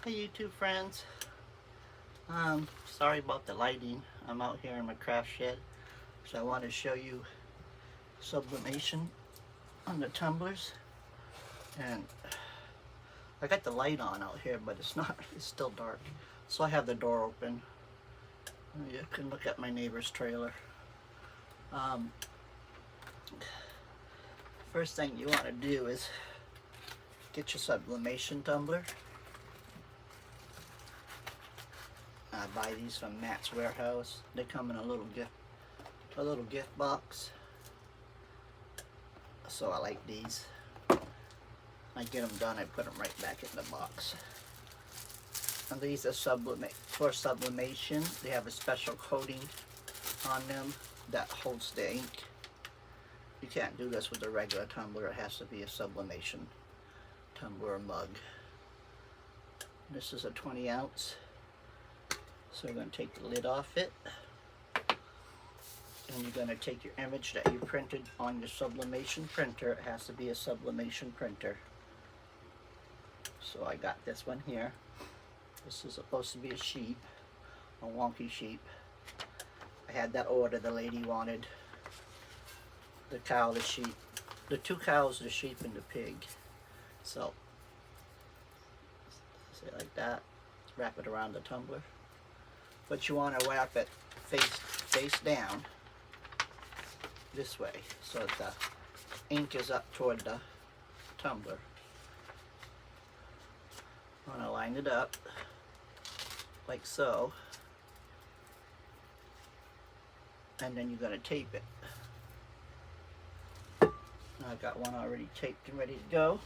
Hi YouTube friends. Sorry about the lighting. I'm out here in my craft shed, so I want to show you sublimation on the tumblers. And I got the light on out here, but it's still dark. So I have the door open. You can look at my neighbor's trailer. Um, First thing you want to do is get your sublimation tumbler. I buy these from Matt's Warehouse. They come in a little gift box. So I like these. I get them done, I put them right back in the box. And these are for sublimation. They have a special coating on them that holds the ink. You can't do this with a regular tumbler. It has to be a sublimation tumbler or mug. This is a 20 ounce. So you're going to take the lid off it. And you're going to take your image that you printed on your sublimation printer. It has to be a sublimation printer. So I got this one here. This is supposed to be a sheep, a wonky sheep. I had that order. The lady wanted the cow, the sheep, the two cows, the sheep, and the pig. So, say it like that. Wrap it around the tumbler. But you want to wrap it face down this way, so that the ink is up toward the tumbler. I'm going to line it up like so, and then you're going to tape it. Now I've got one already taped and ready to go.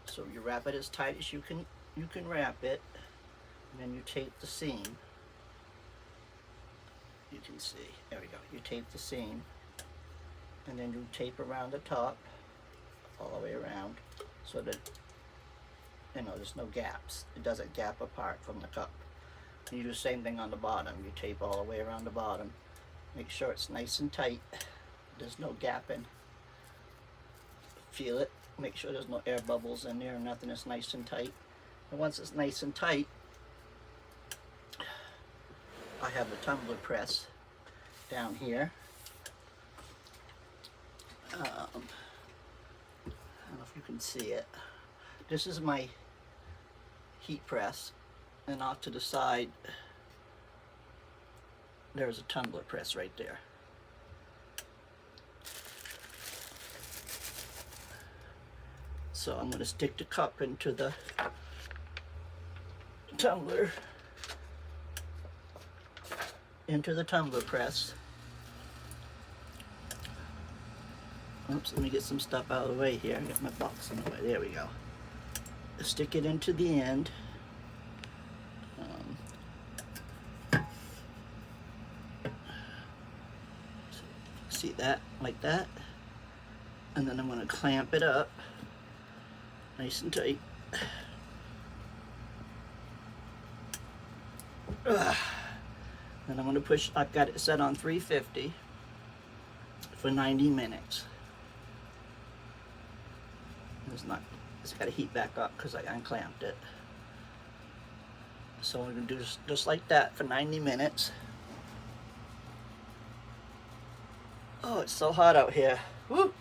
So you wrap it as tight as you can wrap it, and then you tape the seam. You can see, there we go. You tape the seam, and then you tape around the top, all the way around, so that there's no gaps. It doesn't gap apart from the cup. You do the same thing on the bottom. You tape all the way around the bottom. Make sure it's nice and tight. There's no gapping. Feel it. Make sure there's no air bubbles in there. Nothing is nice and tight. And once it's nice and tight, I have a tumbler press down here. I don't know if you can see it. This is my heat press, and off to the side there's a tumbler press right there. So I'm going to stick the cup into the tumbler, press. Oops, let me get some stuff out of the way here. Get my box in the way. There we go. Stick it into the end. See that? Like that. And then I'm going to clamp it up nice and tight. Then I'm going to push. I've got it set on 350 for 90 minutes. It's got to heat back up because I unclamped it. So we're going to do just like that for 90 minutes. Oh, it's so hot out here. Woo!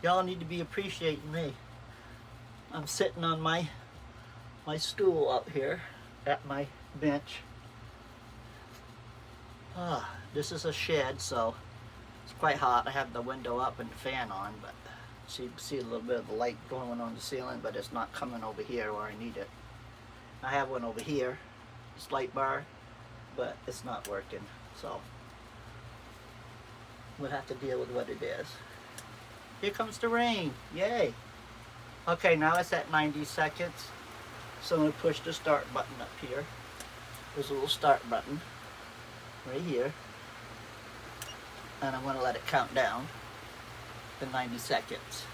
Y'all need to be appreciating me. I'm sitting on my stool up here at my bench. This is a shed, so it's quite hot. I have the window up and the fan on, but so you can see a little bit of the light going on the ceiling, but it's not coming over here where I need it. I have one over here, this light bar, but it's not working, so we'll have to deal with what it is. Here comes the rain, yay! Okay, now it's at 90 seconds, so I'm going to push the start button up here. There's a little start button right here, and I'm going to let it count down to 90 seconds.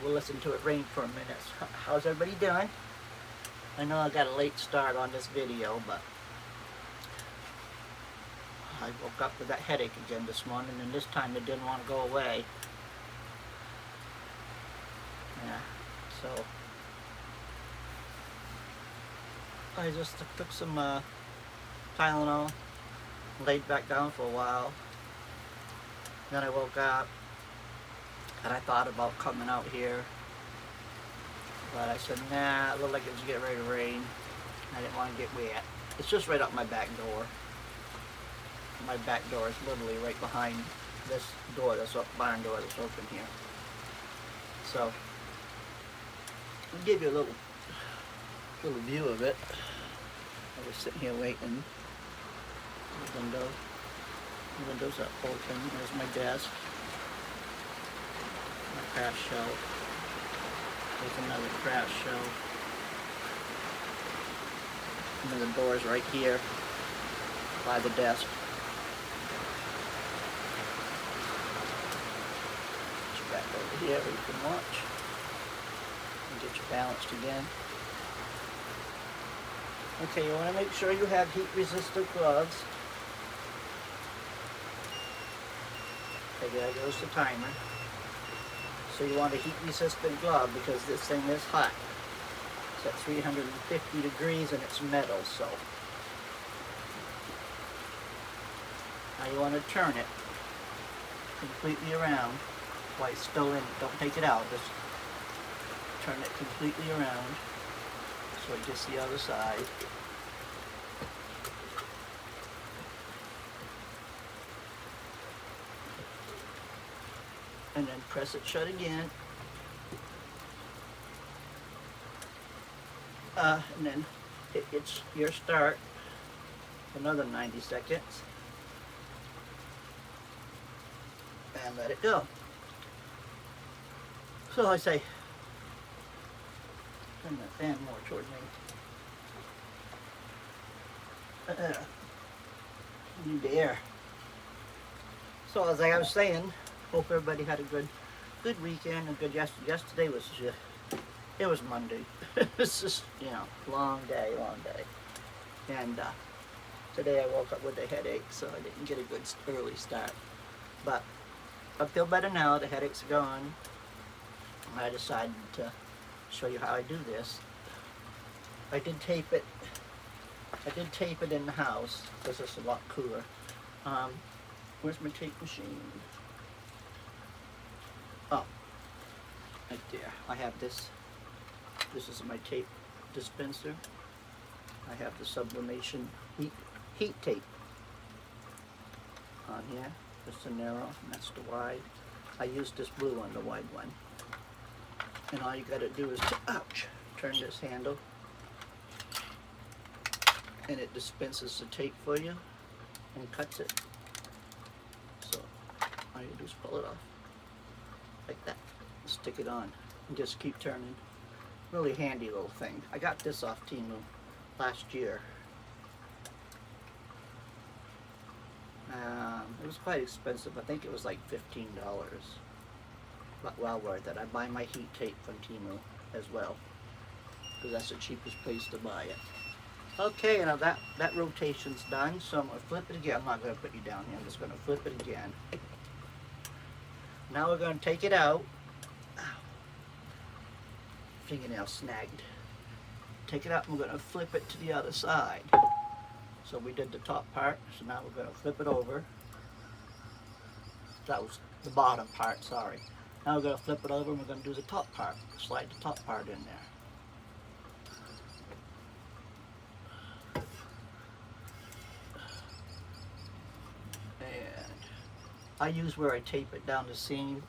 We'll listen to it rain for a minute. How's everybody doing? I know I got a late start on this video, but I woke up with that headache again this morning, and this time it didn't want to go away. Yeah, so I just took some Tylenol, laid back down for a while. Then I woke up and I thought about coming out here, but I said, nah, it looked like it was getting ready to rain. I didn't want to get wet. It's just right up my back door. My back door is literally right behind this door, this barn door that's open here. So, I'll give you a little view of it. I was sitting here waiting. The windows are open. There's my desk. My craft shelf. There's another craft shelf. And then the door's right here by the desk. It's back over here where you can watch and get you balanced again. Okay, you want to make sure you have heat-resistant gloves. Okay, there goes the timer. So you want a heat-resistant glove because this thing is hot. It's at 350 degrees and it's metal, so. Now you want to turn it completely around while it's still in. Don't take it out, just turn it completely around so it gets the other side. And then press it shut again. And then it's your start. Another 90 seconds. And let it go. So I say, turn that fan more towards me. Need the air. So as I was saying, hope everybody had a good weekend. And good yesterday was it was Monday. It's just, you know, long day. And today I woke up with a headache, so I didn't get a good early start. But I feel better now. The headache's gone. I decided to show you how I do this. I did tape it in the house because it's a lot cooler. Where's my tape machine? Oh, right there. I have this. This is my tape dispenser. I have the sublimation heat tape on here. That's the narrow, and that's the wide. I used this blue one, the wide one. And all you gotta do is, turn this handle, and it dispenses the tape for you and cuts it. So all you do is pull it off like that, stick it on, and just keep turning. Really handy little thing. I got this off Temu last year. It was quite expensive. I think it was like $15. But well worth it. I buy my heat tape from Temu as well, because that's the cheapest place to buy it. Okay, now that rotation's done, so I'm going to flip it again. I'm not going to put you down here. I'm just going to flip it again. Now we're going to take it out. Ow. Fingernail snagged. Take it out and we're going to flip it to the other side. So we did the top part, so now we're going to flip it over. That was the bottom part, sorry. Now we're going to flip it over and we're going to do the top part. Slide the top part in there. And I use where I tape it down the seam,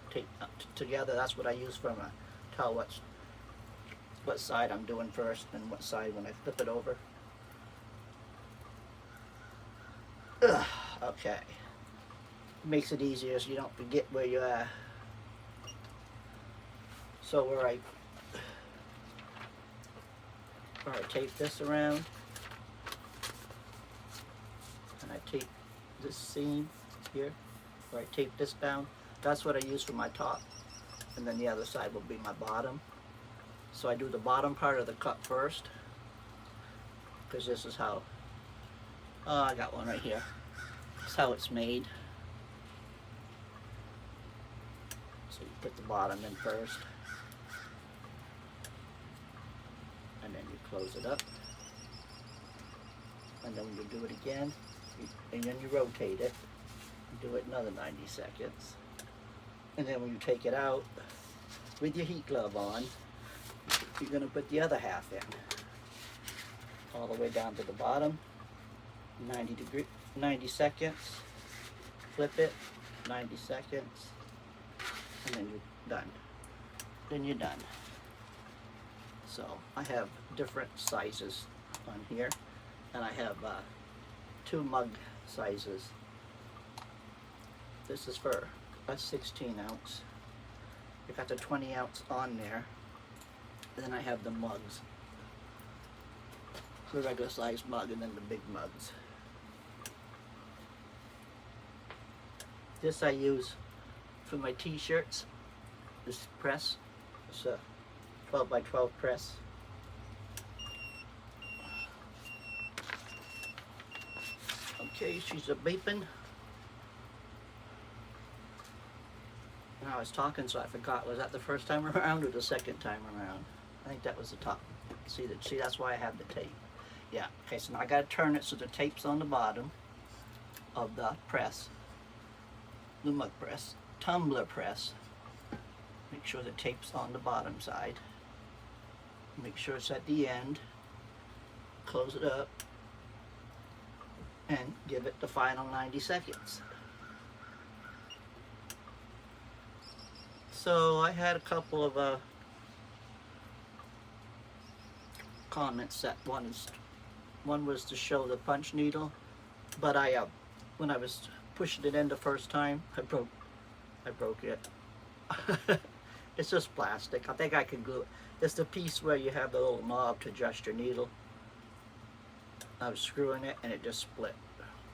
tape together. That's what I use from a tell what side I'm doing first and what side when I flip it over. Okay. Makes it easier so you don't forget where you are. So where I tape this around, and I tape this seam here, where I tape this down, that's what I use for my top, and then the other side will be my bottom. So I do the bottom part of the cup first, because this is how, I got one right here. This is how it's made. So you put the bottom in first. close it up. And then when you do it again, and then you rotate it, you do it another 90 seconds. And then when you take it out, with your heat glove on, you're going to put the other half in. All the way down to the bottom, 90 seconds, flip it, 90 seconds, and then you're done. Then you're done. So I have different sizes on here, and I have 2 mug sizes. This is for a 16 ounce. I got the 20 ounce on there. And then I have the mugs. The regular size mug and then the big mugs. This I use for my t-shirts. This press. It's a 12 by 12 press. Okay, she's a beeping. And I was talking, so I forgot. Was that the first time around or the second time around? I think that was the top. See, that's why I have the tape. Yeah. Okay, so now I got to turn it so the tape's on the bottom of the press. The mug press. Tumbler press. Make sure the tape's on the bottom side. Make sure it's at the end. Close it up. And give it the final 90 seconds. So I had a couple of comments that one was to show the punch needle, but when I was pushing it in the first time, I broke it. It's just plastic. I think I can glue it. It's the piece where you have the little knob to adjust your needle. I was screwing it and it just split.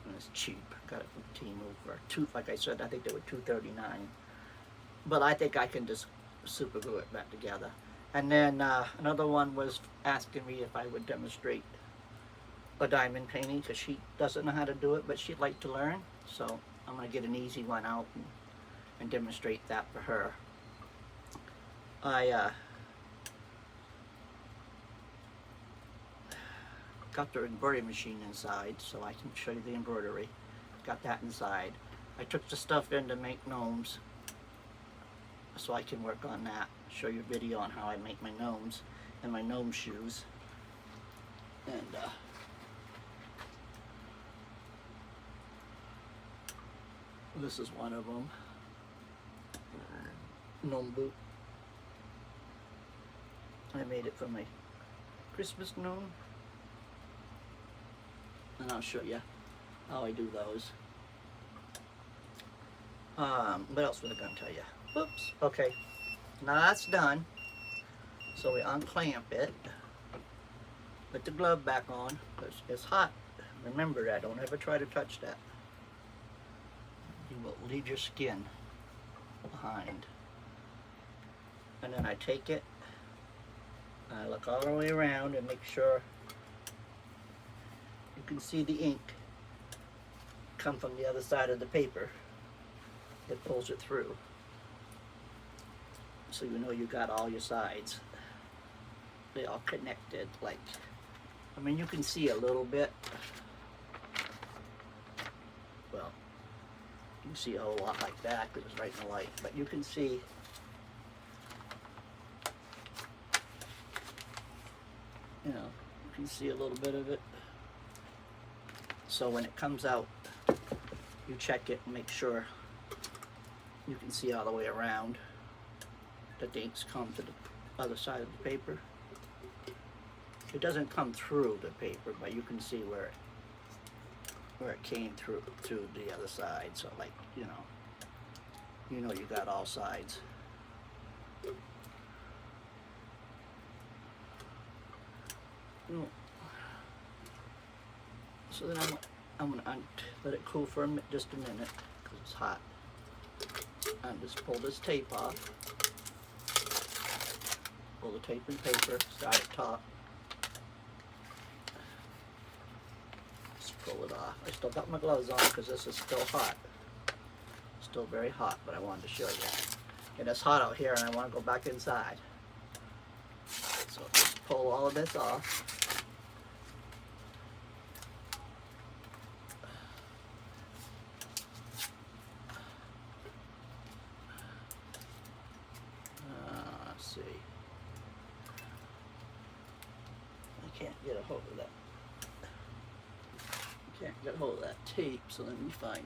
And it's cheap. Got it from T-Move like I said, I think they were $2.39. But I think I can just super glue it back together. And then another one was asking me if I would demonstrate a diamond painting, because she doesn't know how to do it, but she'd like to learn. So I'm going to get an easy one out and demonstrate that for her. I got the embroidery machine inside, so I can show you the embroidery. Got that inside. I took the stuff in to make gnomes, so I can work on that. Show you a video on how I make my gnomes and my gnome shoes. And this is one of them. Gnome boot. I made it for my Christmas gnome. And I'll show you how I do those. What else was I going to tell you? Oops. Okay. Now that's done. So we unclamp it. Put the glove back on because it's hot. Remember that. Don't ever try to touch that. You will leave your skin behind. And then I take it. I look all the way around and make sure you can see the ink come from the other side of the paper. It pulls it through. So you know you got all your sides. They all connected, like, I mean, you can see a little bit. Well, you can see a whole lot like that because it's right in the light, but you can see you can see a little bit of it. So when it comes out, you check it and make sure you can see all the way around that the inks come to the other side of the paper. It doesn't come through the paper, but you can see where it came through to the other side. So, like, you know you got all sides. So then I'm gonna let it cool for just a minute because it's hot. And just pull this tape off. Pull the tape and paper, start at top. Just pull it off. I still got my gloves on because this is still hot. Still very hot, but I wanted to show you. And it's hot out here and I want to go back inside. So just just pull all of this off. Let's see. I can't get a hold of that. Can't get a hold of that tape, so let me find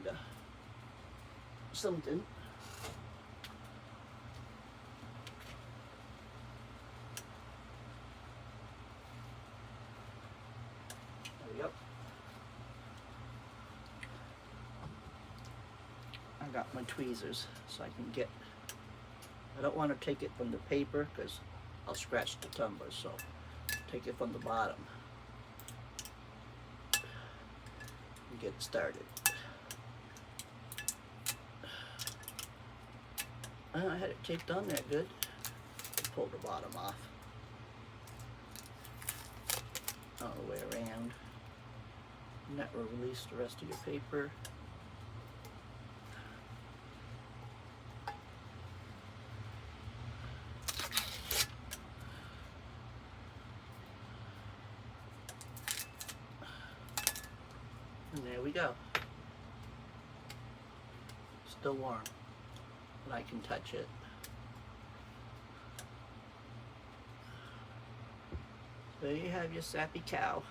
something. Yep. I got my tweezers so I can get, I don't want to take it from the paper because I'll scratch the tumblers, so take it from the bottom and get started. I had it taped on there good. Pull the bottom off all the way around. And that will release the rest of your paper. And there we go. Still warm, but I can touch it. There you have your sappy cow.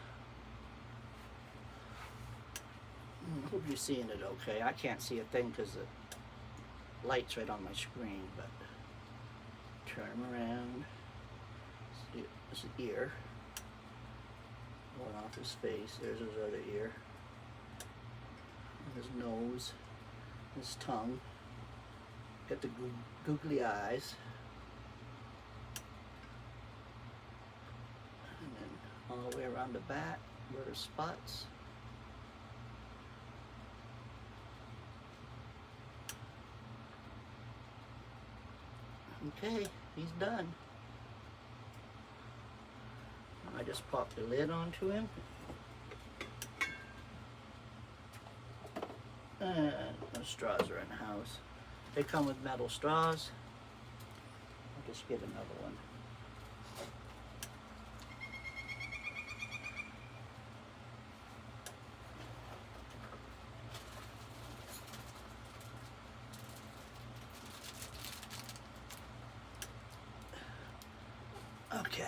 I hope you're seeing it okay. I can't see a thing because the light's right on my screen, but turn him around. See, there's an ear. One off his face. There's his other ear. His nose. His tongue. Got the googly eyes. And then all the way around the back where there's spots. Okay, he's done. I just pop the lid onto him. And the straws are in the house. They come with metal straws. I'll just get another one. Okay.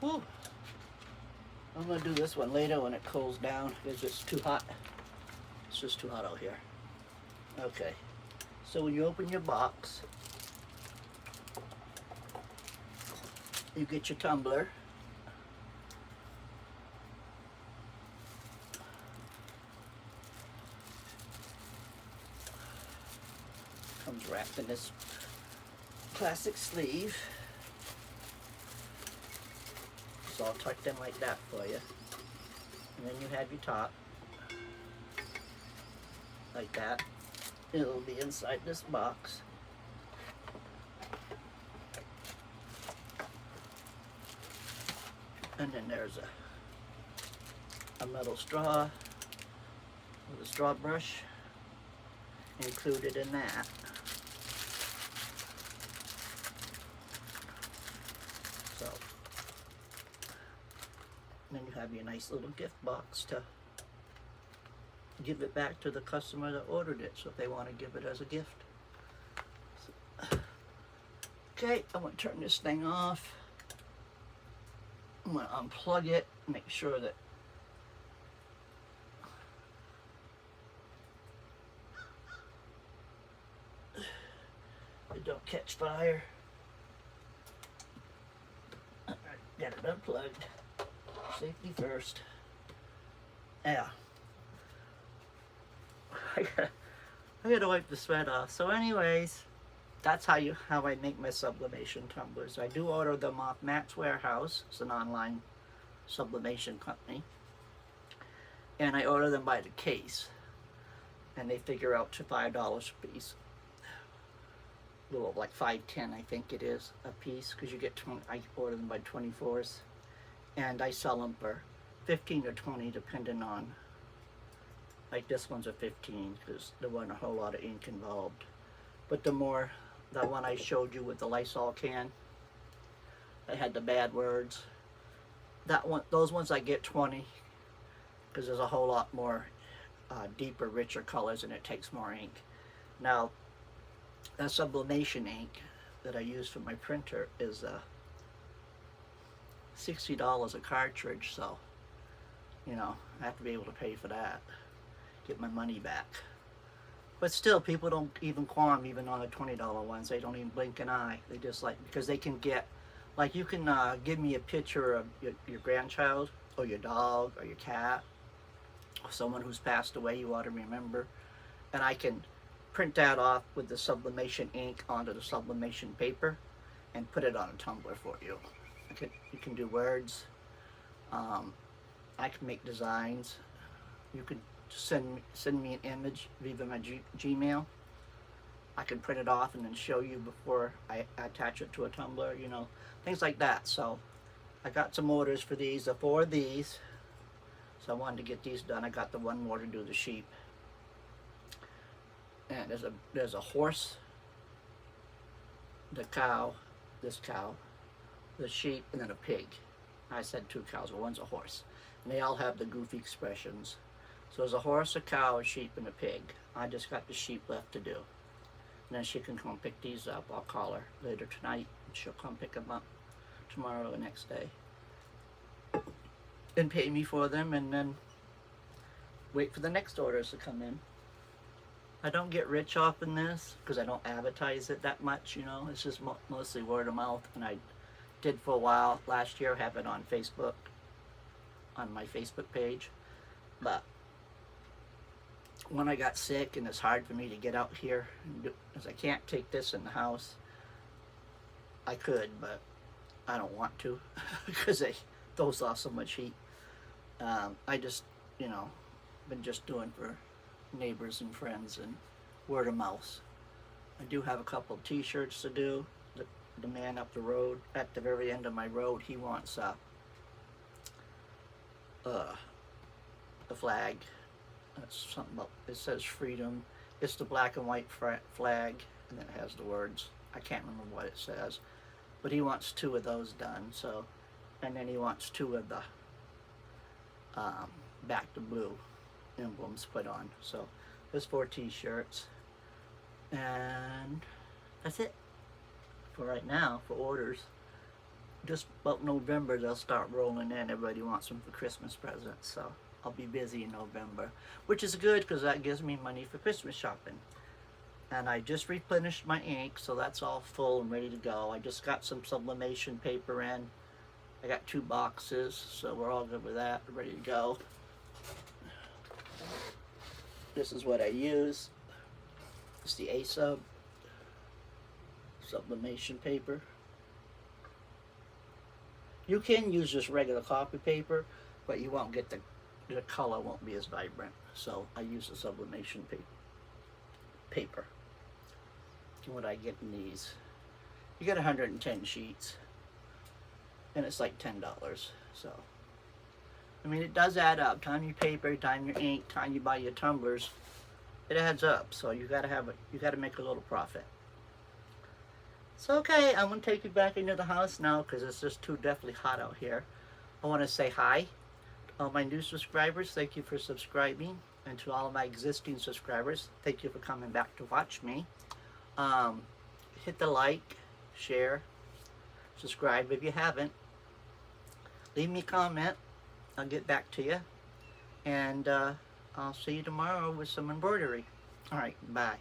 Woo. I'm gonna do this one later when it cools down because it's too hot. It's just too hot out here. Okay. So when you open your box, you get your tumbler. Comes wrapped in this plastic sleeve. It's all tucked in like that for you. And then you have your top. Like that. It'll be inside this box. And then there's a metal straw with a straw brush included in that. So, then you have your nice little gift box to give it back to the customer that ordered it, so if they want to give it as a gift. So, okay, I'm going to turn this thing off. I'm going to unplug it, make sure that it don't catch fire. All right, get it unplugged. Safety first. Yeah. I gotta wipe the sweat off. So anyways, that's how I make my sublimation tumblers. I do order them off Matt's Warehouse. It's an online sublimation company. And I order them by the case. And they figure out to $5 a piece. A little like $5.10 I think it is a piece, because you get 20. I order them by 24s. And I sell them for 15 or 20 depending on. Like this one's a 15 because there wasn't a whole lot of ink involved. But that one I showed you with the Lysol can, They had the bad words. That one, those ones I get 20 because there's a whole lot more deeper, richer colors and it takes more ink. Now, that sublimation ink that I use for my printer is $60 a cartridge, so you know I have to be able to pay for that, get my money back. But still, people don't even qualm even on the $20 ones. They don't even blink an eye. They just like, because they can get, like you can give me a picture of your grandchild or your dog or your cat or someone who's passed away you ought to remember, and I can print that off with the sublimation ink onto the sublimation paper and put it on a tumbler for you. You can do words. I can make designs. You could send me an image via my Gmail. I can print it off and then show you before I attach it to a tumbler, you know, things like that. So I got some orders for these, 4 of these. So I wanted to get these done. I got the one more to do the sheep. And there's a horse, the cow, this cow, the sheep, and then a pig. I said 2 cows, but one's a horse. And they all have the goofy expressions. So there's a horse, a cow, a sheep, and a pig. I just got the sheep left to do. And then she can come pick these up. I'll call her later tonight. And she'll come pick them up tomorrow or the next day. And pay me for them, and then wait for the next orders to come in. I don't get rich off in this because I don't advertise it that much, you know. It's just mostly word of mouth, and I did for a while last year, have it on Facebook, on my Facebook page. But when I got sick and it's hard for me to get out here, because I can't take this in the house. I could, but I don't want to because it throws off so much heat. I just, you know, been just doing for neighbors and friends and word of mouth. I do have a couple t-shirts to do. The man up the road, at the very end of my road, he wants the flag. That's something about, it says freedom. It's the black and white flag, and then it has the words. I can't remember what it says, but he wants 2 of those done. So, and then he wants 2 of the back to blue emblems put on. So there's 4 t-shirts, and that's it for right now for orders. Just about November they'll start rolling in. Everybody wants them for Christmas presents, so I'll be busy in November, which is good because that gives me money for Christmas shopping. And I just replenished my ink, so that's all full and ready to go. I just got some sublimation paper in. I got 2 boxes, so we're all good with that. We're ready to go. This is what I use. It's the A-Sub sublimation paper. You can use just regular copy paper, but you won't get the color won't be as vibrant. So I use the sublimation paper. And what I get in these, you get 110 sheets, and it's like $10. So I mean, it does add up. Time your paper, time your ink, time you buy your tumblers, it adds up. So you gotta have it. You gotta make a little profit. So okay, I'm gonna take you back into the house now because it's just too deathly hot out here. I want to say hi to all my new subscribers. Thank you for subscribing, and to all of my existing subscribers, thank you for coming back to watch me. Hit the like, share, subscribe if you haven't. Leave me a comment. I'll get back to you, and I'll see you tomorrow with some embroidery. All right, bye.